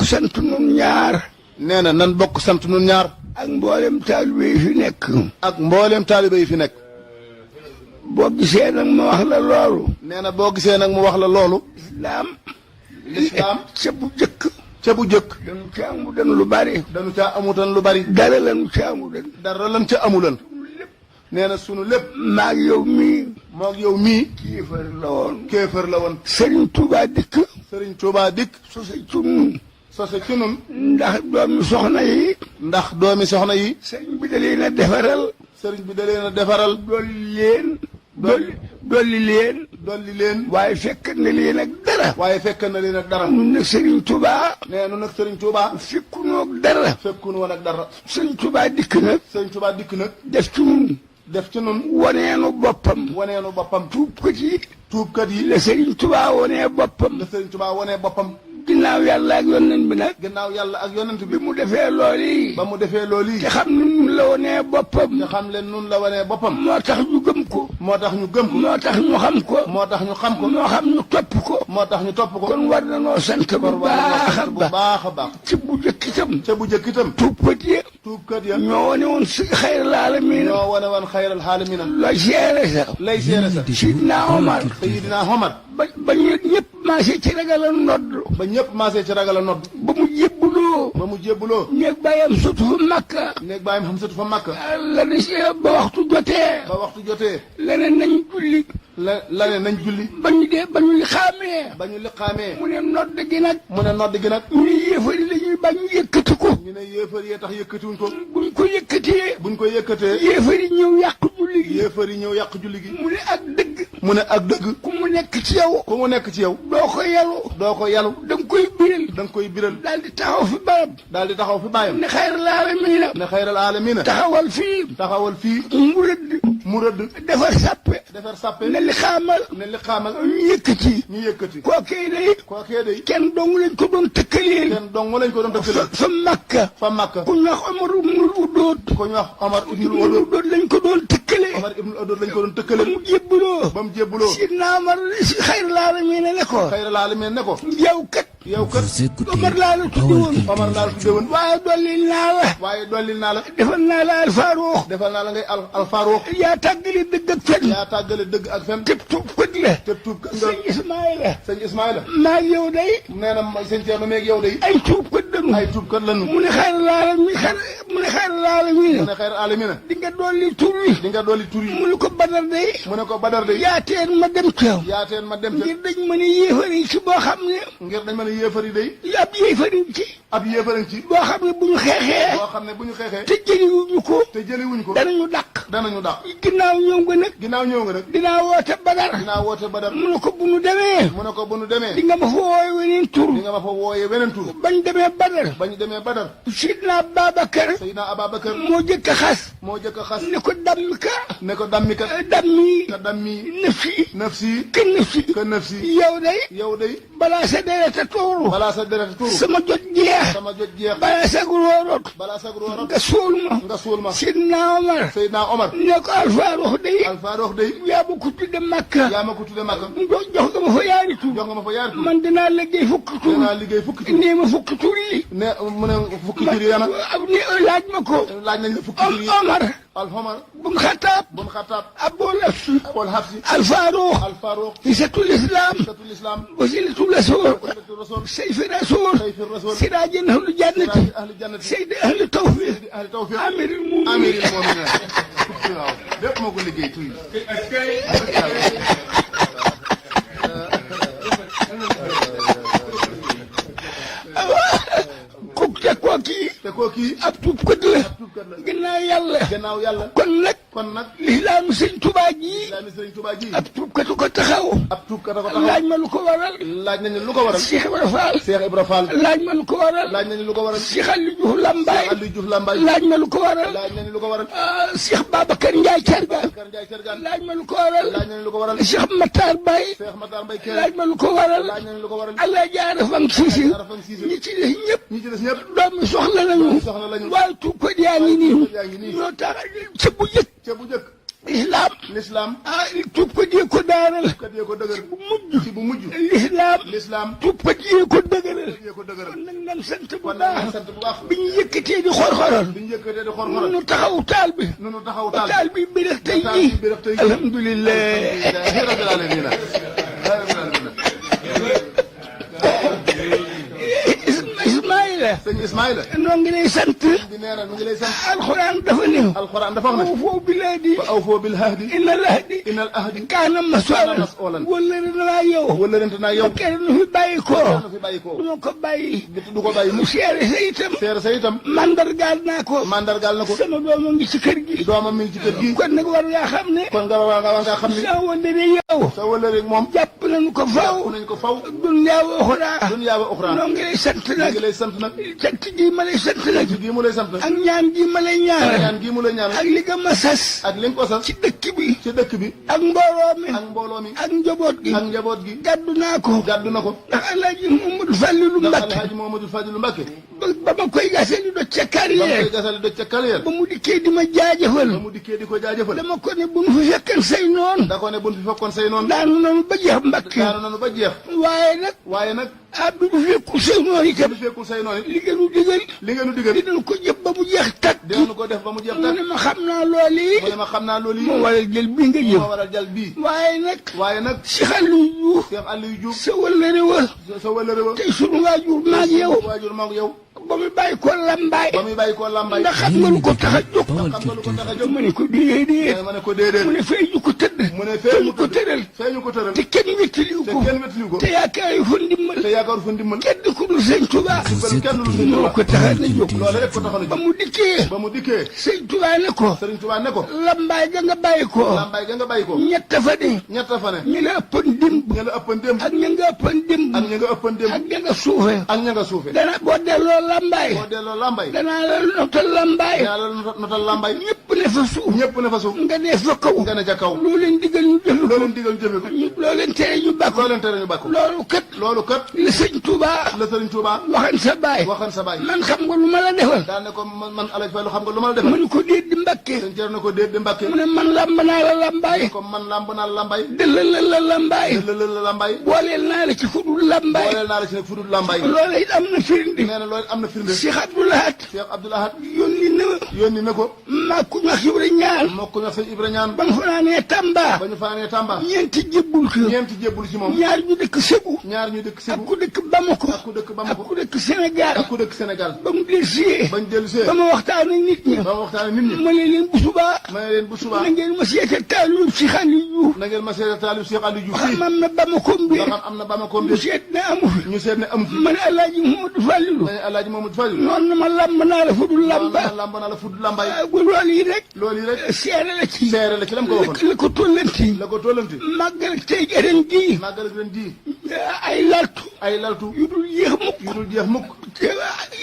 sant nun ñaar. nee na nan bokk sant nun ñaar. ak mboolem taalibe yi fi nekk. ak mboolem taalibe yi fi nekk. boo gisee nag ma wax la loolu. nee na boo gisee nag mu wax la loolu. lislaam ca bu jëkk. ca bu jëkk. dañu ca amudan lu bari. dañu ca amutan lu bari. dara lañu ca amudan. dara lan ca amulan. nee na sunu lépp. maag yow mii. moog yow mii. kéefar la woon. kéefar la woon. Sëriñ Tuubaa dikk. Sëriñ Tuubaa dikk. sose ci nun. sose ci nun. ndax doomi soxna yi. ndax doomi soxna yi. sëriñ bi da leen a defaral. sëriñ bi da leen a defaral. dolli leen. dolli leen. dolli leen. waaye fekk na leen ak dara. waaye fekk na leen ak dara. nun nag Sëriñ Tuubaa. nee nu nag Sëriñ Tuubaa. fekkunoo ak dara. fekkunu woon ak dara. Sëriñ Tuubaa dikk nag. Sëriñ Tuubaa dikk nag. def ci nun. def ci nun. waneenu boppam. waneenu boppam. tuubkat yi. tuubkat yi. la Sëriñ Tuubaa wanee boppam. la Sëriñ Tuubaa wanee boppam. ginnaaw yàlla ak yonent bi nag. ginnaaw yàlla ak yonent bi bi. mu defee loolu yi. ba mu defee loolu yi. te xam ne nun la wanee boppam. te xam leen nun la wanee boppam. moo tax ñu gëm ko. moo tax ñu gëm ko. moo tax ñu xam ko. moo tax ñu xam ko. moo xam ñu topp ko. moo tax ñu topp ko. kon war na noo sant bu baax a bu baax. baax a baax. ci bu jëkk itam. ca bu jëkk itam. tuubkat yi. tuubkat ya. ñoo wane woon si xayral aalamiin. ñoo wane woon xayral aalamiin. la seere sa. lay seere sa. Sidna Omar. Seydina Omar. ba ñu ñëpp maase ci ragal a nodd. ba ñëpp maasee ci ragal a nodd. ba mu jébbuloo. ba mu jébbuloo. néeg bàyyam sutu fa Makka. néeg bàyyam xam satu fa Makka. la di si ba waxtu jotee. ba waxtu jotee. leneen nañ julli. la ne nañ julli. ba ñu dee ba ñu xaamee. ba ñu liqaamee. mu ne nodd gi nag. mu ne nodd gi nag. ñu ne yéefari la ñuy bañ ñu yëkkati ko. ñu ne yéefar yee tax yëkkatiwuñ ko. buñ ko yëkkatee. buñ ko yëkkatee. yéefari ñëw yàq julli gi. yéefar yi ñëw yàq julli gi. mu ne ak dëgg. mu ne ak dëgg. ku mu nekk ci yow. ku mu nekk ci yow. doo ko yalu. doo ko yalu. da nga koy biral. da nga koy biral. daal di taxaw fi barab. daal di taxaw fi bàyyam. ne xayral aalamiina. ne xayral aalamiina. taxawal fii. taxawal fii. mu rëdd. mu rëdd. defar sàppe. defar sàppe. ne li xaamal. ne li xaamal. ñu yëkkati. ñu yëkkati. kookee day. kookee day. kenn dong lañ ko doon tëkkaleel. kenn dong lañ ko doon tëkkale. fa Makka. fa Makka. ku ñu wax Omar ibnul Udood. ku ñu wax Omar ibnul ibnul Udood. Udood lañ ko doon tëkkale. Omar ibnul Udood lañ ko doon tëkkale. mu jébbuloo. ba mu jébbuloo. Sidna Omar si xayral aalamiina ne ko. xayral aalamiin ne ko. yow kat. yow kat. Omar laa la tuddi woon. Omar laa la tudde woon. waaye dollil naa la. waaye dollil naa la. defal naa la alfaaruux. defal naa la ngay alfaaruux. yaa tàggali dëgg ak fen. yaa tàggale dëgg ak fen. tëb tuub kët la. te tuub kat nga. sëñ Ismaïla. sëñ Ismaïla. maa ngi yow day. nee na sëñ Thierno meeg yow day. ay tuub kët lañu. ay tuub kat lañu. mu ne xayral aalamiin mu ne xayral aalamiin. mu ne xayral aalamiina. di nga dolli tur wi. di nga dolli tur yi. mu ne ko Badar day. mu ne ko Badar day. yaateen ma dem ca. yaateen ma dem ca. ngir dañ mën a yéefari ci boo xam ne. ngir dañ mën a yéefari day. ab yéefari ci. ab yéefarañ ci. boo xam ne bu ñu xeexee. boo xam ne bu ñu xeexee. te jëliwuñu ko. te jëliwuñ ko. danañu dàq. danañu dàq. ginnaaw ñëw nga nag. ginnaaw ñëw nga nag. dinaa woote Badar. dinaa woote Badar. mu ne ko bu nu demee. mu ne ko bu nu demee. di nga ma fa wooye weneen tur. di nga ma fa wooyee weneen tur. bañ demee Badar. bañ demee Badar. Sidna Babacar. Seydina Ababacar. moo jëkk a xas. moo jëkk a xas. ne ko dammi ka. ne ko dammi kat. dammi. ka dammi. nafsi. nafsi. ka nafsi. ka nafsi. yow day. yow day. balaa sa deret a tuuru. balaa sa deret tuuru. sama jot jeex. sama jot jeex. balaa sa góorot. balaa sa góorot. nga suul ma. nga suul ma. Sidna Omar. Seydina Omar. ne ko Alfaaruux day. Alfaaruux day. yaa ma ko tudde Makka. yaa ma ko tudde Makka. jox nga ma fa yaari tur. jox nga ma fa yaari tur. man dinaa liggéey fukki tur. dinaa liggéey fukki tur. nee ma fukki tur yi. ne mu ne fukki tur yi yana. laaj ma ko. laaj nañ la fukki tur yi. Omar. Alxomar. bun Xataab. bun Xataab. Abul Hafsi. Abul Hafsi. Alfaaruux. Alfaaruux. Hisatul Islam. Hisatul Islam. wasilatul rasul. wasilatul rasul. sayfi rasul. sayfi rasul. siraajin ahlu jannati. siraaj ahli jannati. seydi ahli tawfiq. seydi ahli tawfiq. amiril mu'minin. amiril mu'minin. waaw lépp moo ko liggéey tur yi. te kooki ab tuubkat la. ab tuubkat la. gannaaw yàlla. gannaaw yàlla. kon nag lislaamu sëñ Tuubaa ji. lislaamu sëñ Tuubaa ji. ab tuubkatu ko taxaw. ab tuubkat a ko taxaw. laaj ma lu ko waral. laaj nañu lu ko waral. Cheikh Ibra Fall. Cheikh Ibra Fall. laaj ma lu ko waral. laaj nañu lu ko waral. Cheikh Aliou Diouf Lambaye. Cheikh Aliou Diouf Lambaye. laaj ma lu ko waral. laaj nañu lu ko waral. Cheikh Babacar Ndiaye Thiergane. Babacar Ndiaye Thiergane. laaj ma lu ko waral. laaj nañu lu ko waral. Cheikh Matar Baye. Cheikh Matar Baye Kelle. laaj ma lu ko waral. laaj nañu lu ko waral. Alaaji Arafang Cissé. Arafang Cissé. ñi ci des ñëpp. ñi ci des ñëpp. doomi soxla lañu. soxla lañu. waaye tuubkat yaa ngi nii. yaa ngi nii. ñoo tax ca bu njëkk. ca bu njëkk. lislaam l'islam tuub ko jee ko daaral kat yee ko dëgër bu mujj ci bu mujj l'islam tuub ko jee ko dëgëral yee ko dëgëral kon nag nan sant bu kon nag baax sant bu baax bi ñu yëkkatee di xor-xoral bi ñu yëkkatee di xor-xoral nu taxaw taal bi nu taxaw ba taal taal bi mbir ak tey taal jii bi mbir ak tey jii. alhamdulilah rabbil alamin Ismaïla sëñ Ismaïla noo ngi lay sant di nee na mu ngi lay sant alxuraan dafa néew alxuraan dafa wax ne awfoo bilaadi fa awfoo bil ahdi innal ahdi innal ahdi kaana mas'uulan mas'uulan wala naa yow wala rent naa yow kenn nu fi bàyyi ko kenn fi bàyyi ko du ma ko bàyyi du ko bàyyi mu mu seere sa itam seere sa itam mandargaal naa ko mandargaal na ko sama doom a ngi ci kër gi doomam mi ngi ci kër gi kon nag war ngaa xam ne kon nga war ngaa xam ni sa wonde ne yow sa wala rek moom jàpp nañu ko faw jàpp nañ ko faw dunyaa wa uxraa dunyaa wa uxraa noo ngi lay sant mu nag ngi lay sant nag sant gi ma lay sant nag ci gii mu lay sant nag ak ñaan gi ma lay ñaanal ñaan gii mu lay ñaan ak li nga ma sas ak li nga ko sas ci dëkk bi ci dëkk bi ak mbooloo mi ak mbooloo mi ak njaboot gi ak njaboot gi gàddu naa ko gàddu na ko ndax Alaaji Mamadou Fàllilu ndax Mbàkke Alhaaji Mamadou Fadilu Mbàkke ba ma koy gasee di do ca ba mu koy carrière gasale doj ca carrière ba mu dikkee di ma ba jaajëfal mu dikkee di ko jaajëfal dama ko ne bu nu fi fekkan say noon da ko ne buñ fi fekkoon say noonu daanu nanu ba jeex Mbàkke daanu nanu ba jeex waaye nag waaye nag bi nu fekkul say noon itam bu fekkul say noonu li nga nu digal li nga nu digal dinañ ko jëf ba mu jeex takk dinañu ko def ba mu jeex mu tak ne ma xam naa loolu yi mu ne ma xam naa loolu yi moo waral jël bii nga jëf moo waral jal bii waaye nag waaye nag si xalu yu Cheikh Aliou Diouf sa wëllëre wa sa wëllëre wa tey sunu waajur maag yow waajur maag yow ba mu bàyyi ko lambaay ba muy bàyyi koo làmbaay ndax xam nga lu ko tax a jóg xam nga lu ko tax a jóg ma ne ko déedéet ma ne ko déedéet mu ne fay ñu ko tëdd mu ne fay ñu ko tëral feeñu ko tëral te kenn wéttaliwu te ko kenn wettaliwu ko te yaakaar yu fa ndimbal te yaakaaru fa ndimbal kenn ku dul sëñ Tuubaa kenn lu sëñ moo ko tax a jóg loolu rek ko taxoon a ba jóg mu dikkee ba mu dikkee sëñ Tuubaa ne ko Sëriñ Tuubaa ne ko lambaay ga nga bàyyi ko làmbaay ga nga bàyyi ko ñett fa ne ñett fa ne ñu la ëppan dimb ña la ëppan démb ak ña nga ëppan dimb ak ña nga ëppan démb ak ña nga suufe ak ña nga suufe dana boo delloo lambaay boo delloo làmbaay danaa la notal lambaay yaa la notal làmbaay ñëpp ne fa suuf ñëpp ne fa suuf nga ne fa kaw nga ne ca kaw loo leen digal ñu jëfe loo ko leen digal jëfe ko loo leen tere ñu bàkk loo leen tere ñu bàkk loolu kat loolu kat la sëñ Tuubaa la Sëriñ Tuubaa waxan sa baay waxan sa baay man xam nga lu ma la defal daan ne ko man Alaaji Fallu xam nga lu ma la mu defal ne ko déet di Mbàkke sëñ Ceerno ko déet di Mbàkke mu ne man lamb naa la lambaay comme man làmb naa la làmbaay dëllal la lambaay lëlal la làmbaay booleel naa la ci fudul lambaay booleel naa la ci nag fudul làmbaay loolu it am na firnde nee na loolu am na firnde Cheikh Abdou Lahad Cheikh Abdoul Ahad yónni na yónni na ko maa ku ñax Ibra ñaan moo ko ñax sëñ Ibra ñaan ba nga fa naanee Tamba ba ñu faanee Tamba ñeenti jébbul ko ñeenti jébbul ci moom ñaar ñu dëkk Sébu ñaar ñu dëkk ak Sébu ku dëkk Bamako ak ku dëkk ak Bamako ku dëkk Sénégal ak ku dëkk Sénégal ba mu dellusee bañ dellu see ba ma waxtaan ak nit ñi ba waxtaane nit ñi ma ne leen bu subaa ma ne leen bu subaa na ngeen ma seetal taalib si xali yu na ngeen ma seeta taalib Cheikh Aliou Diouf fii xam na Bamako bi nga xam am na Bamako mu bi seet ne amu fi ñu seet ne amu fi ma ne Alaaji Mamadou Fàllilu ma ne Alaaji Mamadou Fadil noonu na ma lamb naa la fu dul lamba làmb naa la fudd làmbaay bu loolu yi rek loolu yi rek seere la ci seere la ci lam ko waxoon la ko tollanti la ko tollanti màggal ak tey ren gii màggal ak ren ji ay laltu ay laltu yu dul yéex mukk yu dul jeex mukk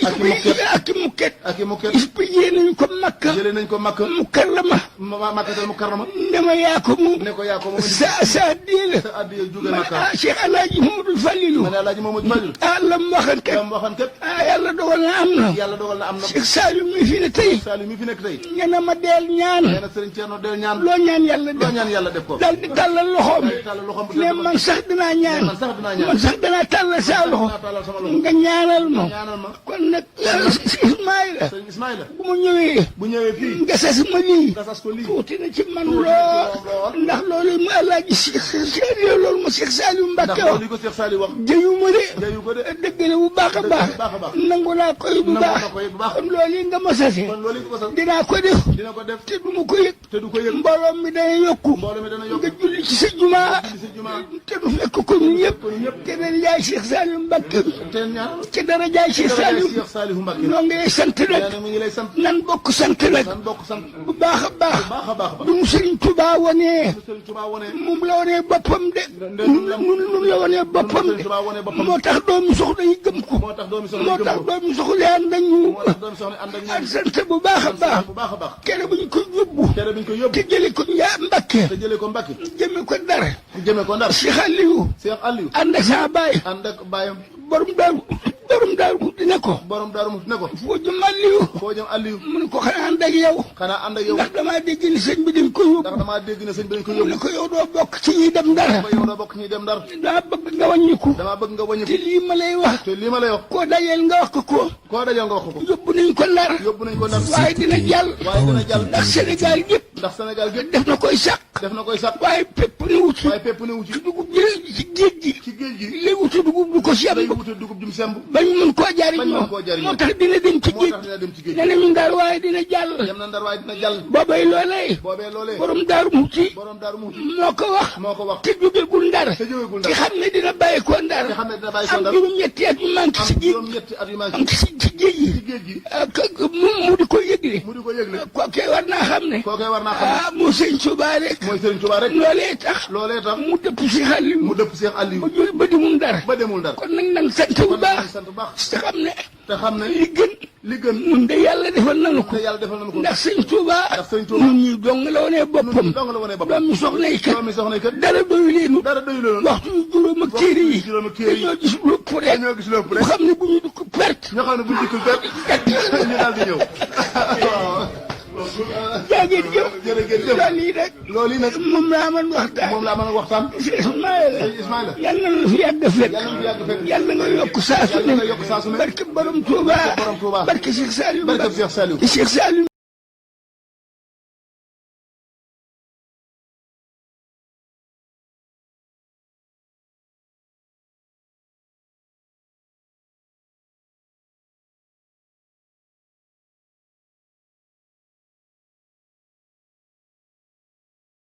ak i mukket ak i mukket expédié nañu ko Makka jëlee nañ ko Makka Mukarrama Makkatal Mukarrama dama yaa ko mu ne ko yaa ko moom sa addiya la sa addiya jóge ma ne Makka Cheikh Alaaji Mamadou Fàllilu ma ne Alaaji Mamadou Fadil lam waxan kat lam waxan kat yàlla dogal na am na yàlla dogal na am na Cheikh Saliou mi fi ne tey Saliou mi fi nekk tey ñana ma deel ñaan nee na Sëriñ Ceerno del ñaan loo ñaan yàlla loo def ñaan yàlla def ko daal di tàllal loxoom day tàllal loxoom bu ne tedd ba man sax dinaa ñaan man sax dinaa ñaan man sax dinaa tàllal saa loxo dinaa tàllal sama loxo nga ñaanal ma ñaanal ma kon nag Ismaïla Sëriñ Ismaïla bu ma ñëwee bu ñëwee fii nga sas ma lii nga sas ko lii tuuti na ci man tuuti lool na ci moom lool. ndax loolu mu Alaaji loolu ma Cheikh Saliou ndax Mbacke loolu wax li ko Cheikh Saliou wax jëyu ma de jayu ko de dëgg la bu baax a baax bu baax a baax. nangu naa koy bu nangu baax na ko it bu baax. kon loolu yi nga ma sase kon loolu li ko sas dinaa ko def dina ko def te du ma ko yëg te du ko yëg mbooloo mi dana yokku mbooloo mi dana nga yokk julli ci sa jumaa julli sa jumaa te du fekk ko ñun ñëpp te dara jaay Cheikh Saliou Mbacke te ñaan te dara jaay Cheikh Saliou Cheikh Saliou Mbacke noo ngi lay sant nee nag na mu ngi lay sant nan bokk sant nag nan bokk sant bu baax a baax baax a baax du mu Sëriñ Tuubaa wanee Sëriñ Tuubaa wone moom la wanee boppam de nun la wanee boppam Sëriñ de Tuubaa wone boppam moo tax doomu soxna yi gëm ko moo tax doomi soxna moo yi tax gëm ko doomu soxla yi ànd ak ñu moo tax doomi soxna ànd ak ak ñoom sant bu baax a baax bu baax a baax kere bu ñu ko yóbbu tere biñ ko yóbbu te jële ko yaa Mbàkke te jëlee ko Mbacke jëme ko Ndar jëmee ko Ndar Cheikh Aliou Cheikh Aliou ànd ak sama baay ànd ak baayam borom daru borom daaru mu ne ko borom daaru mu ne ko foo jëm Aliou foo jëm Aliou mu ne ko xanaa ànd ak yow xanaa ànd ak yow ndax damaa dégg ni sëñ bi dañ ko yóbbu ndax damaa dégg ne sëñ bi dañ ko mu yóbbu ne ko yow doo bokk ci ñuy dem Ndar ba yow doo bokk ñuy dem Ndar daa bëgg nga wàññiku damaa bëgg nga wàññi te lii ma lay wax te lii ma lay wax koo dajeel nga wax ko koo dajal nga wax ko yóbbu nañ ko Ndar yóbbu nañ ko Ndar waaye dina jàll waaye dina jàll ndax Sénégal gépp ndax Sénégal gépp def na koy sàq def na koy sàq waaye pépp ni wut waaye pépp ne wu ci dugub ji ci géej gi ci géej gi léegi wutu dugub du ko day semb wute dugub jum semb bañ mën koo jariñoo bañ mën koo jariñoo moo tax dina dem ci moo géej tax dina dem ci géej nee nañu Ndar waaye dina jàll dem na Ndar waaye dina jàll boobay loolee boobee loolee borom Daaru Muxti borom daaru mu moo ko wax moo ko wax te jógegul Ndar te jógegul ci Ndar xam ne dina bàyyi ko Ndar te xam ne dina bàyyi ko am Ndar juróom-ñetti at yu manqué am ci géej juróom-ñetti at yu manqué am ci géej gi ci géej gi mu di ko yëgle mu di ko yëgle kookee war naa xam ne kookee war naa xam ah mu sëñ Tuubaa rek mooy Serigne Touba rek loolee tax loolee tax mu dëpp si xàll mu dëpp Cheikh Aliou ba jóge ba dimul Ndar ba demul Ndar kon nag nan sant bu kon nag baax sant bu baax te xam ne te xam ne li gën li gën ñun de yàlla defal nañu ko te yàlla defal nañu ko ndax sëñ Tuubaa ndax Serigne Touba ñun ñi dong la wonee boppam dong la wane boppam doom mi soxna yi kat doomi soxna yi kat dara doyu leenu dara doyu loolu waxtu yu juróom ak téere yi juróom ak téere yi dañoo gis lépp rek dañoo gis lépp bu rek xam ne bu ñu dugg perte ñoo xam ne buñ dikkul perte ñu daal di ñëw waaw jaageen jëf jërëjëf jëf loolu yi rek loolu yi nag moom laa mën waxtaan moom laa mën a waxtaan Ismaïla Ismaïla yàlla na la fi yàgg fekk yàlla na fi yàgg fekk yàlla nga yokk saa su yàlla ne nga yokk saa su ne barke borom Touba borom Touba barke Cheikh Saliou barke Cheikh Saliou Cheikh Saliou